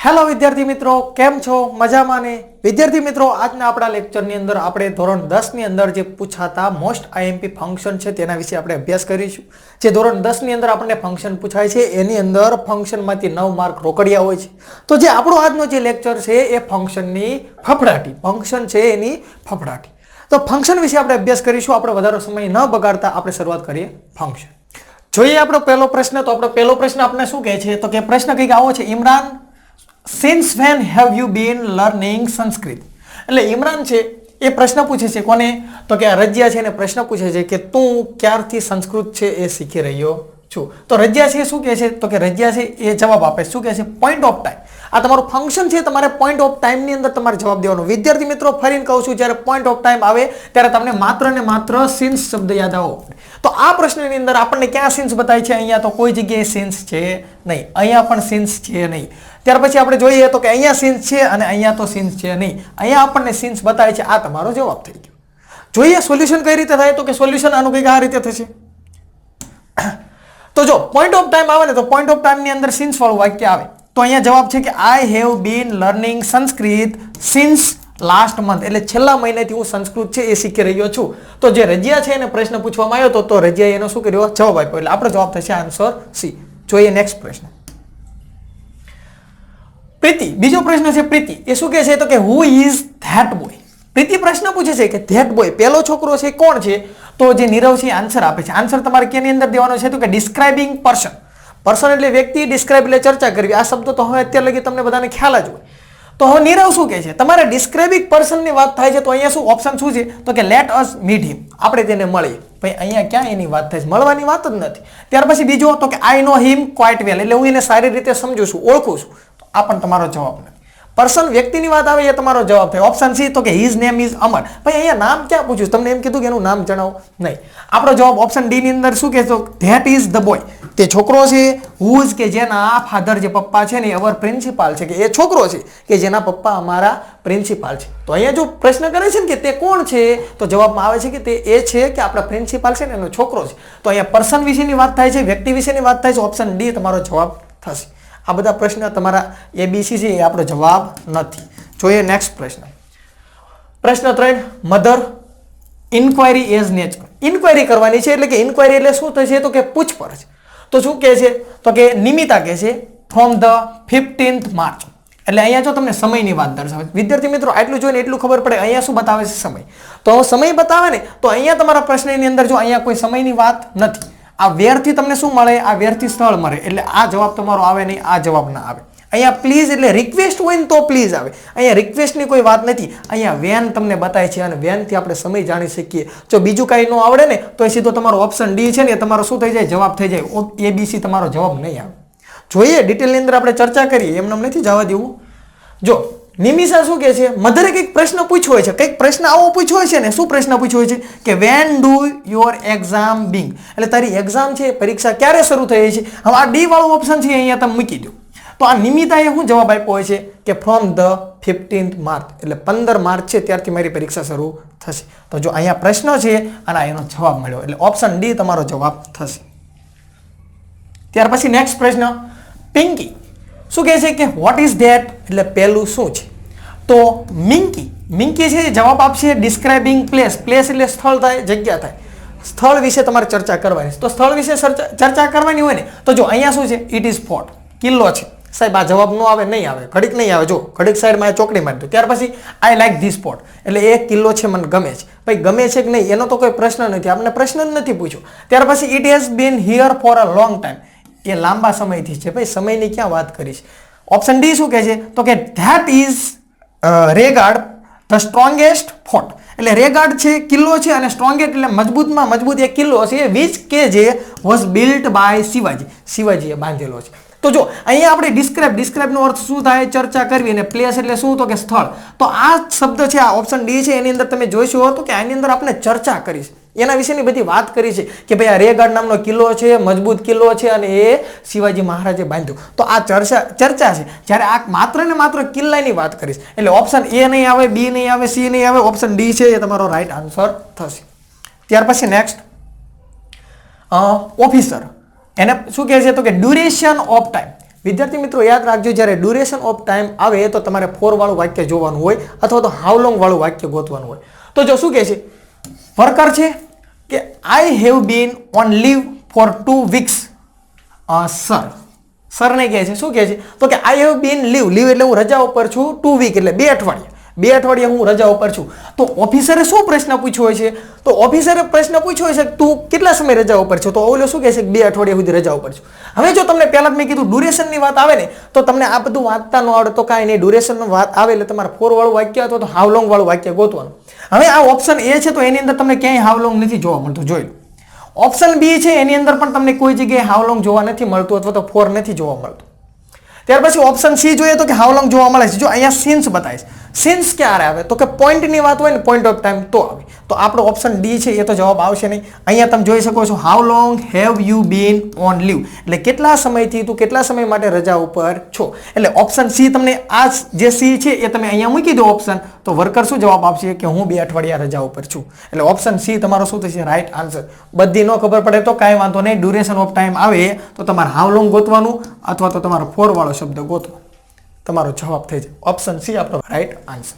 Hello વિદ્યાર્થી મિત્રો, કેમ છો? મજામાં ને? વિદ્યાર્થી મિત્રો, આજના આપણા લેક્ચરની અંદર આપણે ધોરણ 10 ની અંદર જે પૂછાતા મોસ્ટ આઈએમપી ફંક્શન છે તેના વિશે આપણે અભ્યાસ કરીશું. જે ધોરણ 10 ની અંદર આપણને ફંક્શન પૂછાય છે એની અંદર ફંક્શનમાંથી 9 માર્ક રોકડિયા હોય છે. તો જે આપણો આજનો જે લેક્ચર છે એ ફંક્શનની ફફડાટી, ફંક્શન છે એની ફફડાટી. તો ફંક્શન વિશે આપણે અભ્યાસ કરીશું. આપણે વધારે સમય ન બગાડતા આપણે શરૂઆત કરીએ ફંક્શન. જોઈએ આપણો પહેલો પ્રશ્ન. તો આપણો પહેલો પ્રશ્ન આપણે શું કહે છે? તો કે પ્રશ્ન કંઈક આવો છે, Imran, since when have you been learning Sanskrit? એટલે ઇમરાન છે એ પ્રશ્ન પૂછે છે કોને? તો કે રજિયા છે એને પ્રશ્ન પૂછે છે કે તું ક્યારથી સંસ્કૃત છે એ શીખી રહ્યો છું. તો રજિયા છે શું કહે છે? તો કે રજિયા છે એ જવાબ આપે શું કહે છે? Point of time. આ તમારું ફંક્શન છે, તમારે પોઈન્ટ ઓફ ટાઈમની અંદર તમારે જવાબ દેવાનો. વિદ્યાર્થી મિત્રો, ફરીને કહું છું, જ્યારે પોઈન્ટ ઓફ ટાઈમ આવે ત્યારે તમને માત્ર ને માત્ર સિન્સ શબ્દ યાદ આવો. તો આ પ્રશ્નની અંદર આપણને ક્યાં સિન્સ બતાય છે? અહીંયા તો કોઈ જગ્યાએ સિન્સ છે નહીં, અહીંયા પણ સિન્સ છે નહીં. ત્યાર પછી આપણે જોઈએ તો કે અહીંયા સિન્સ છે અને અહીંયા તો સિન્સ છે નહીં. અહીંયા આપણને સિન્સ બતાય છે. આ તમારો જવાબ થઈ ગયો. જોઈએ સોલ્યુશન કઈ રીતે થાય? તો કે સોલ્યુશન આનું કંઈક આ રીતે થશે. તો જો પોઈન્ટ ઓફ ટાઈમ આવે ને તો પોઈન્ટ ઓફ ટાઈમની અંદર સિન્સ વાળું વાક્ય આવે. તો અહીંયા જવાબ છે કે I have bin learning Sanskrit since last month. એટલે છેલ્લા મહિનાથી હું સંસ્કૃત છે એ શીખી રહ્યો છું. તો જે રજિયા છે એને પ્રશ્ન પૂછવામાં આવ્યો તો રજિયાએ એનો શું કર્યો? જવાબ આપ્યો. એટલે આપણો જવાબ થશે આન્સર સી. જોઈએ નેક્સ્ટ પ્રશ્ન. પ્રીતિ, બીજો પ્રશ્ન છે પ્રીતિ. એ શું કહે છે? તો કે હુ ઇઝ ધેટ બોય. પ્રીતિ પ્રશ્ન પૂછે છે કે ધેટ બોય, પેલો છોકરો છે કોણ છે? તો જે નીરવ છે આન્સર આપે છે. આન્સર તમારે કેની અંદર દેવાનો છે? તો કે ડિસ્ક્રાઇબિંગ પર્સન. પર્સન એટલે વ્યક્તિ, ડિસ્ક્રાઇબ એટલે ચર્ચા કરવી. આ શબ્દો તો હવે અત્યાર લગી તમને બધાને ખ્યાલ જ હોય. તો હવે નીરવ શું કહે છે? તમારે ડિસ્ક્રાઇબિંગ પર્સનની વાત થાય છે તો અહીંયા શું ઓપ્શન શું છે? તો કે લેટ અસ મીટ હિમ. આપણે તેને મળીએ. ભાઈ અહીંયા ક્યાં એની વાત થાય છે? મળવાની વાત જ નથી. ત્યાર પછી બીજો તો કે આઈ નો હિમ ક્વાઇટ વેલ. એટલે હું એને સારી રીતે સમજુ છું, ઓળખું છું. આ પણ તમારો જવાબ નથી. પર્સન વ્યક્તિની વાત આવે એ તમારો જવાબ થાય. ઓપ્શન સી તો કે હિઝ નેમ ઇઝ અમર. ભાઈ અહીંયા નામ ક્યાં પૂછ્યું? તમને એમ કીધું કે એનું નામ જણાવો નહીં. આપણો જવાબ ઓપ્શન ડી ની અંદર શું કહેશો? That is the boy. તે છોકરો છે હુઝ કે જેના ફાધર જે પપ્પા છે ને અવર પ્રિન્સિપાલ છે, કે એ છોકરો છે કે જેના પપ્પા અમારા પ્રિન્સિપાલ છે. તો અહીંયા જો પ્રશ્ન કરે છે ને કે તે કોણ છે તો જવાબમાં આવે છે કે તે એ છે કે આપણા પ્રિન્સિપાલ છે ને એનો છોકરો છે. તો અહીંયા પર્સન વિશેની વાત થાય છે, વ્યક્તિ વિશેની વાત થાય છે. ઓપ્શન ડી તમારો જવાબ થશે. આ બધા પ્રશ્ન તમારા એબીસી છે એ આપણો જવાબ નથી. જોઈએ નેક્સ્ટ પ્રશ્ન. પ્રશ્ન 3, mother enquiry as nature. Enquiry કરવાની છે એટલે કે ઇન્ક્વાયરી એટલે શું થશે? તો કે પૂછપરછ. તો શું કહે છે? તો કે નિમિતા કહે છે ફ્રોમ ધ 15th માર્ચ. એટલે અહીંયા જો તમને સમયની વાત દર્શાવે. વિદ્યાર્થી મિત્રો, આટલું જોઈને એટલું ખબર પડે અહીંયા શું બતાવે છે? સમય. તો સમય બતાવે ને તો અહીંયા તમારા પ્રશ્નની અંદર જો અહીંયા કોઈ સમયની વાત નથી. આ વેરથી તમને શું મળે? આ વેરથી સ્થળ મળે. એટલે આ જવાબ તમારો આવે નહીં, આ જવાબ ના આવે. અહીંયા પ્લીઝ એટલે રિક્વેસ્ટ હોય ને તો પ્લીઝ આવે. અહીંયા રિક્વેસ્ટની કોઈ વાત નથી. અહીંયા વેન તમને બતાય છે અને વેનથી આપણે સમય જાણી શકીએ. જો બીજું કાંઈ ન આવડે ને તો એ સીધો તમારો ઓપ્શન ડી છે ને એ તમારો શું થઈ જાય? જવાબ થઈ જાય. એબીસી તમારો જવાબ નહીં આવે. જોઈએ ડિટેલની અંદર આપણે ચર્ચા કરીએ, એમને નથી જવા દેવું. જો નિમિષા શું કહે છે? મધરે કંઈક પ્રશ્ન પૂછ્યો હોય છે, કંઈક પ્રશ્ન આવો પૂછ્યો હોય છે ને. શું પ્રશ્ન પૂછ્યો હોય છે? કે when do your exam Bing. એટલે તારી એક્ઝામ છે, પરીક્ષા ક્યારે શરૂ થઈ છે? હવે આ ડી વાળો ઓપ્શન છે અહીંયા તમે મૂકી દો. તો આ નિમિતાએ શું જવાબ આપ્યો હોય છે? કે ફ્રોમ ધ 15th માર્ચ. એટલે 15 માર્ચ છે ત્યારથી મારી પરીક્ષા શરૂ થશે. તો જો અહીંયા પ્રશ્ન છે અને એનો જવાબ મળ્યો. એટલે ઓપ્શન ડી તમારો જવાબ થશે. ત્યાર પછી નેક્સ્ટ પ્રશ્ન. પિંકી શું કહે છે? કે વોટ ઇઝ ધેટ. એટલે પહેલું શું છે? તો મિંકી છે જવાબ આપશે ડિસ્ક્રાઇબિંગ પ્લેસ. પ્લેસ એટલે સ્થળ થાય, જગ્યા થાય. સ્થળ વિશે તમારે ચર્ચા કરવાની. તો સ્થળ વિશે ચર્ચા કરવાની હોય ને તો જો અહીંયા શું છે? It is fort. કિલ્લો છે. સાહેબ આ જવાબ ન આવે, નહીં આવે, ઘડીક નહીં આવે. જો ઘડીક સાઈડમાં ચોકડી મારી દો. ત્યાર પછી આઈ લાઈક ધીસ સ્પોટ. એટલે એ કિલ્લો છે મને ગમે છે. ભાઈ ગમે છે કે નહીં એનો તો કોઈ પ્રશ્ન નથી. આપણે પ્રશ્ન જ નથી પૂછ્યો. ત્યાર પછી it has been here for a long time. એ લાંબા સમયથી છે. ભાઈ સમયની ક્યાં વાત કરીશ? ઓપ્શન ડી શું કહે છે? તો કે that is regard the strongest fort. એટલે રેગાર્ડ છે કિલ્લો છે અને સ્ટ્રોંગેસ્ટ એટલે મજબૂતમાં મજબૂત એક કિલ્લો છે વિચ કે જે વોઝ બિલ્ટ બાય શિવાજી. શિવાજીએ બાંધેલો છે. તો જો અહીંયા આપણે ડિસ્ક્રાઇબનો અર્થ શું થાય? ચર્ચા કરવી. અને પ્લેસ એટલે શું? તો કે સ્થળ. તો આ શબ્દ છે, આ ઓપ્શન ડી છે, એની અંદર તમે જોઈશો તો કે આની અંદર આપણે ચર્ચા કરીશ. એના વિશેની બધી વાત કરી છે કે ભાઈ આ રેગાર્ડ નામનો કિલ્લો છે, મજબૂત કિલ્લો છે અને એ શિવાજી મહારાજે બાંધ્યો. તો આ ચર્ચા છે. જ્યારે આ માત્ર ને માત્ર કિલ્લાની વાત કરીશ. એટલે ઓપ્શન એ નહીં આવે, બી નહીં આવે, સી નહીં આવે. ઓપ્શન ડી છે એ તમારો રાઈટ આન્સર થશે. ત્યાર પછી નેક્સ્ટ ઓફિસર. એને શું કહે છે? તો કે ડ્યુરેશન ઓફ ટાઈમ. વિદ્યાર્થી મિત્રો યાદ રાખજો, જ્યારે ડ્યુરેશન ઓફ ટાઈમ આવે તો તમારે ફોર વાળું વાક્ય જોવાનું હોય અથવા તો હાઉ લોંગ વાળું વાક્ય ગોતવાનું હોય. તો જો શું કહે છે, વર્કર છે કે I have been on leave for 2 weeks. સરને કહે છે, શું કહે છે, તો કે આઈ હેવ બીન લીવ એટલે હું રજા ઉપર છું, 2 week એટલે 2 અઠવાડિયા, 2 અઠવાડિયા હું રજા ઉપર છું. તો ઓફિસરે શું પ્રશ્ન પૂછ્યો હોય છે, તો ઓફિસરે પ્રશ્ન પૂછ્યો હોય છે તું કેટલા સમય રજા ઉપર છો, તો ઓલો શું કહે છે 2 અઠવાડિયા સુધી રજા ઉપર છું. હવે જો તમને પહેલા જ મેં કીધું ડ્યુરેશનની વાત આવે ને તો તમને આ બધું વાંચતા ન આવડે તો કાંઈ નહીં, ડ્યુરેશનની વાત આવે એટલે તમારે ફોર વાળું વાક્ય અથવા તો હાઉ લોંગ વાળું વાક્ય ગોતવાનું. હવે આ ઓપ્શન એ છે તો એની અંદર તમને ક્યાંય હાઉ લોંગ નથી જોવા મળતું, જોઈ લો. ઓપ્શન બી છે એની અંદર પણ તમને કોઈ જગ્યાએ હાઉ લોંગ જોવા નથી મળતું અથવા તો ફોર નથી જોવા મળતું. ત્યાર પછી ઓપ્શન સી જોઈએ તો કે હાઉ લોંગ જોવા મળે છે. જો અહીંયા સિન્સ બતાવીશ, સિન્સ ક્યારે આવે તો કે પોઈન્ટની વાત હોય ને, પોઈન્ટ ઓફ ટાઈમ તો આવે. તો આપણો ઓપ્શન ડી છે એ તો જવાબ આવશે નહીં. અહીંયા તમે જોઈ શકો છો how long have you been on leave એટલે કેટલા સમયથી તું કેટલા સમય માટે રજા ઉપર છો. એટલે ઓપ્શન સી તમને આ જે સી છે એ તમે અહીંયા મૂકી દો ઓપ્શન, તો વર્કર શું જવાબ આપશે કે હું 2 અઠવાડિયા રજા ઉપર છું. એટલે ઓપ્શન સી તમારો શું થશે, રાઈટ આન્સર. બધી ન ખબર પડે તો કાંઈ વાંધો નહીં, ડ્યુરેશન ઓફ ટાઈમ આવે તો તમારે હાઉ લોંગ ગોતવાનું અથવા તો તમારો ફોર વાળો શબ્દ ગોતવો, તમારો જવાબ થઈ જાય. ઓપ્શન સી આપણો રાઈટ આન્સર.